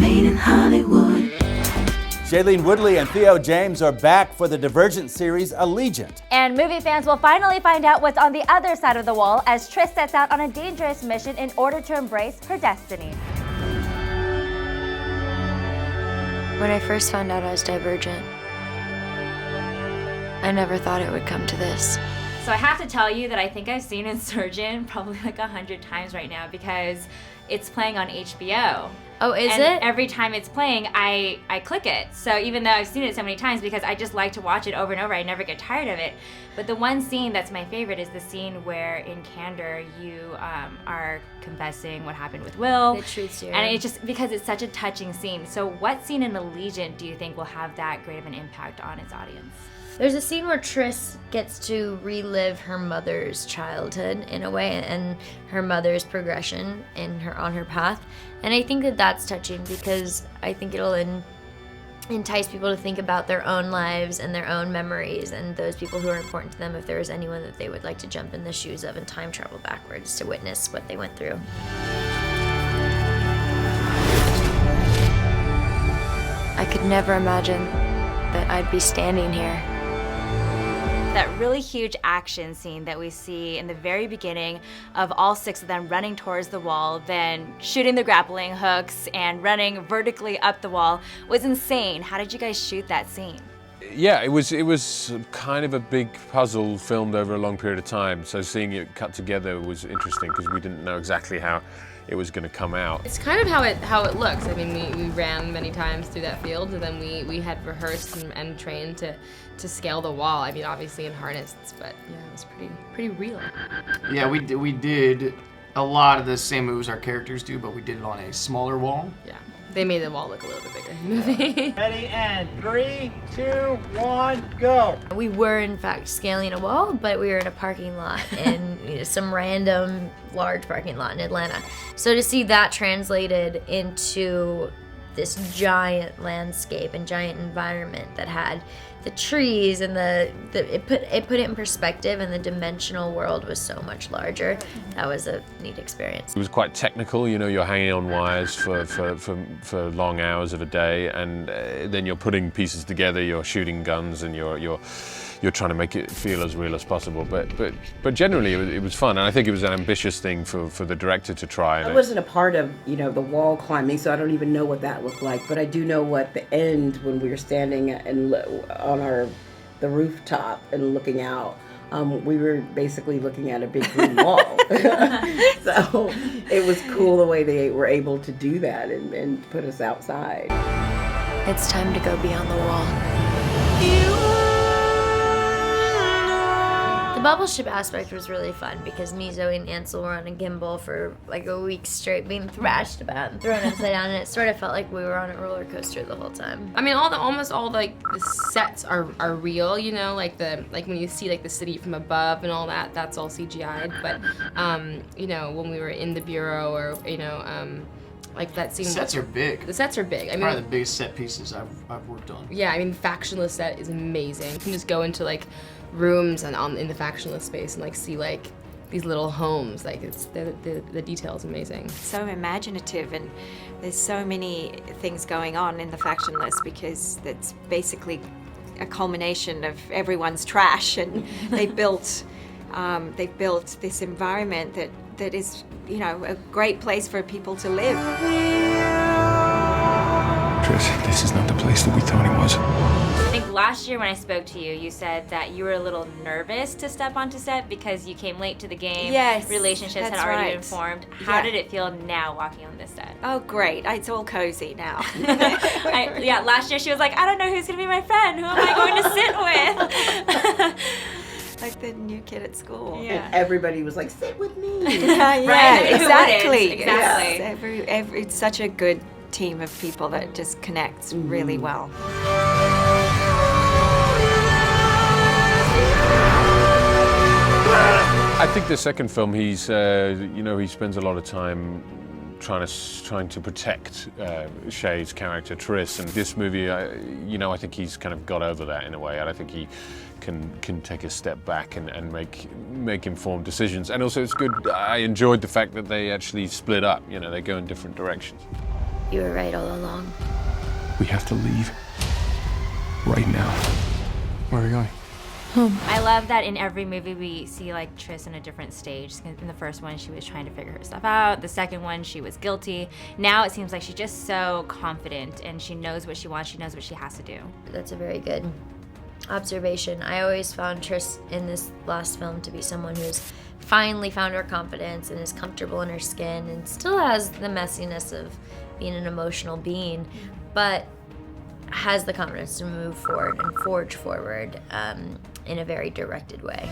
Made in Hollywood. Shailene Woodley and Theo James are back for the Divergent series Allegiant. And movie fans will finally find out what's on the other side of the wall as Tris sets out on a dangerous mission in order to embrace her destiny. When I first found out I was Divergent, I never thought it would come to this. So I have to tell you that I think I've seen Insurgent probably like 100 times right now because it's playing on HBO. Oh, is and it? Every time it's playing, I click it. So even though I've seen it so many times because I just like to watch it over and over, I never get tired of it. But the one scene that's my favorite is the scene where in Candor you are confessing what happened with Will. The truth serum. And it's just because it's such a touching scene. So what scene in Allegiant do you think will have that great of an impact on its audience? There's a scene where Tris gets to relive her mother's childhood in a way and her mother's progression on her path. And I think that that's touching because I think it'll entice people to think about their own lives and their own memories and those people who are important to them if there is anyone that they would like to jump in the shoes of and time travel backwards to witness what they went through. I could never imagine that I'd be standing here. That really huge action scene that we see in the very beginning of all 6 of them running towards the wall, then shooting the grappling hooks and running vertically up the wall was insane. How did you guys shoot that scene? Yeah, it was kind of a big puzzle filmed over a long period of time, so seeing it cut together was interesting because we didn't know exactly how it was going to come out. It's kind of how it looks. I mean, we ran many times through that field, and then we had rehearsed and trained to scale the wall. I mean, obviously in harness, but yeah, it was pretty real. Yeah, we did a lot of the same moves our characters do, but we did it on a smaller wall. Yeah, they made the wall look a little bit bigger in the movie. Ready, and 3, 2, 1, go. We were in fact scaling a wall, but we were in a parking lot in some random large parking lot in Atlanta. So to see that translated into this giant landscape and giant environment that had the trees and it put it in perspective, and the dimensional world was so much larger. That was a neat experience. It was quite technical, you know, you're hanging on wires for long hours of a day, and then you're putting pieces together, you're shooting guns, and you're trying to make it feel as real as possible. But generally it was fun, and I think it was an ambitious thing for the director to try. I wasn't a part of, the wall climbing, so I don't even know what that looked like. But I do know what the end, when we were standing and on the rooftop and looking out, we were basically looking at a big green wall. So it was cool the way they were able to do that and put us outside. It's time to go beyond the wall. The bubble ship aspect was really fun because me, Zoe, and Ansel were on a gimbal for like a week straight, being thrashed about and thrown upside down, and it sort of felt like we were on a roller coaster the whole time. I mean, almost all the sets are real, like when you see like the city from above and all that, that's all CGI'd. But when we were in the bureau or like that scene. The sets are big. The sets are big. I mean, probably the biggest set pieces I've worked on. Yeah, I mean, the factionless set is amazing. You can just go into like rooms and in the factionless space and like see like these little homes. Like the detail is amazing. So imaginative, and there's so many things going on in the factionless because it's basically a culmination of everyone's trash, and they've built this environment that is, a great place for people to live. Tris, this is not the place that we thought it was. I think last year when I spoke to you, you said that you were a little nervous to step onto set because you came late to the game. Yes, relationships had that's already right. been formed. How did it feel now walking on this set? Oh, great. It's all cozy now. Last year she was like, I don't know who's going to be my friend. Who am I going to sit with? Like the new kid at school. Yeah. And everybody was like, sit with me. Right, exactly. Exactly. Yes. It's such a good team of people that just connects really well. I think the second film, he spends a lot of time trying to protect Shay's character Tris, and this movie, I think he's kind of got over that in a way, and I think he can take a step back and make informed decisions. And also, it's good. I enjoyed the fact that they actually split up. They go in different directions. You were right all along. We have to leave. Right now. Where are we going? I love that in every movie we see like Tris in a different stage. In the first one, she was trying to figure her stuff out. The second one, she was guilty. Now it seems like she's just so confident and she knows what she wants. She knows what she has to do. That's a very good observation. I always found Tris in this last film to be someone who's finally found her confidence and is comfortable in her skin and still has the messiness of being an emotional being, but has the confidence to move forward and forge forward in a very directed way.